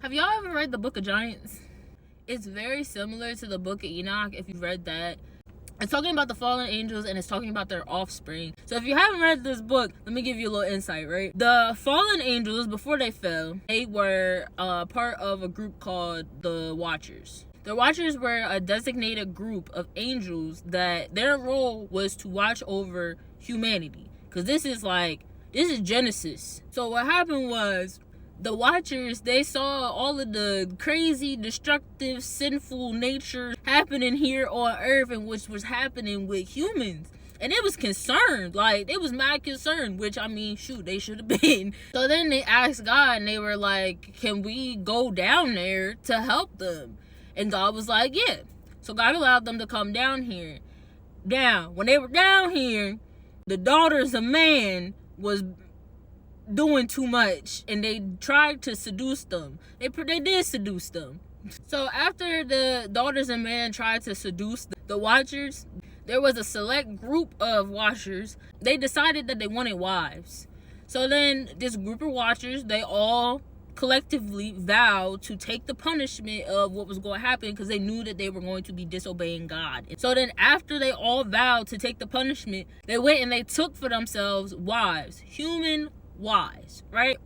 Have y'all ever read the Book of Giants? It's very similar to the Book of Enoch, if you've read that. It's talking about the fallen angels, and it's talking about their offspring. So if you haven't read this book, let me give you a little insight, right? The fallen angels, before they fell, they were part of a group called the Watchers. The Watchers were a designated group of angels that their role was to watch over humanity. Because this is Genesis. So what happened was, the Watchers, they saw all of the crazy, destructive, sinful nature happening here on Earth, and which was happening with humans. And it was concerned, they was mad concerned, which, I mean, shoot, they should have been. So then they asked God, and they were like, can we go down there to help them? And God was like, yeah. So God allowed them to come down here. Now, when they were down here, the daughters of man was doing too much, and they tried to seduce them. They did seduce them. So after the daughters of man tried to seduce the Watchers, there was a select group of Watchers. They decided that they wanted wives. So then this group of Watchers, they all collectively vowed to take the punishment of what was going to happen, because they knew that they were going to be disobeying God. So then after they all vowed to take the punishment, they went and they took for themselves wives, human wives, right?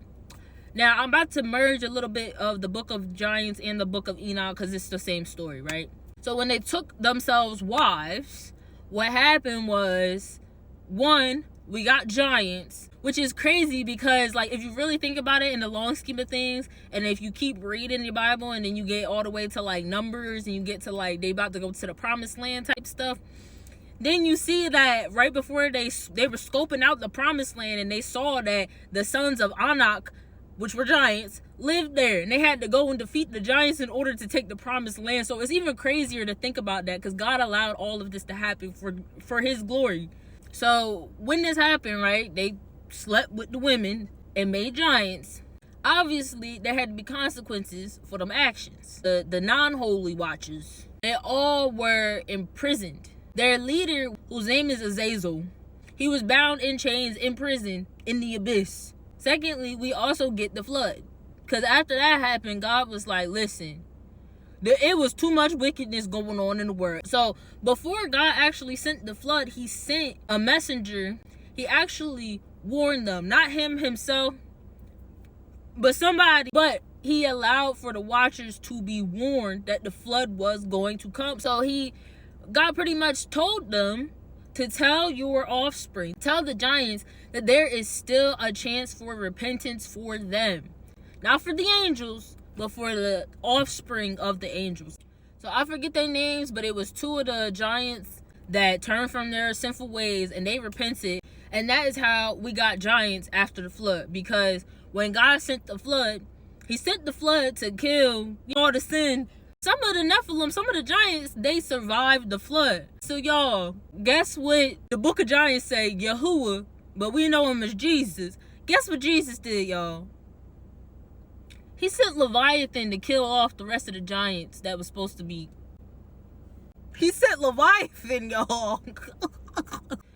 Now I'm about to merge a little bit of the Book of Giants and the Book of Enoch, because it's the same story, right? So when they took themselves wives, what happened was, one, we got giants, which is crazy because, if you really think about it in the long scheme of things, and if you keep reading your Bible and then you get all the way to Numbers, and you get to they about to go to the promised land type stuff, then you see that right before they were scoping out the promised land, and they saw that the sons of Anak, which were giants, lived there, and they had to go and defeat the giants in order to take the promised land. So it's even crazier to think about that, because God allowed all of this to happen for his glory. So when this happened, right, they slept with the women and made giants. Obviously there had to be consequences for them actions. The non-holy Watchers, they all were imprisoned. Their leader, whose name is Azazel, he was bound in chains in prison in the abyss. Secondly, we also get the flood, because after that happened, God was like, listen, it was too much wickedness going on in the world. So before God actually sent the flood, he sent a messenger. He actually warned them, not him himself, but somebody. But he allowed for the Watchers to be warned that the flood was going to come. So God pretty much told them to tell your offspring, tell the giants, that there is still a chance for repentance for them. Not for the angels, but for the offspring of the angels. So I forget their names, but it was two of the giants that turned from their sinful ways and they repented. And that is how we got giants after the flood. Because when God sent the flood, he sent the flood to kill all the sin. Some of the Nephilim, some of the giants, they survived the flood. So y'all, guess what the Book of Giants say? Yahuwah, but we know him as Jesus. Guess what Jesus did, y'all? He sent Leviathan to kill off the rest of the giants that was supposed to be. He sent Leviathan, y'all.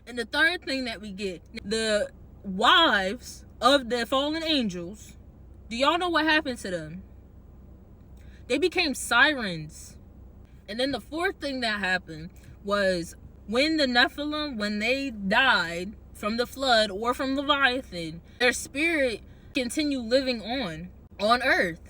And the third thing that we get, the wives of the fallen angels, do y'all know what happened to them? They became sirens. And then the fourth thing that happened was, when the Nephilim, when they died from the flood or from Leviathan, their spirit continued living on Earth.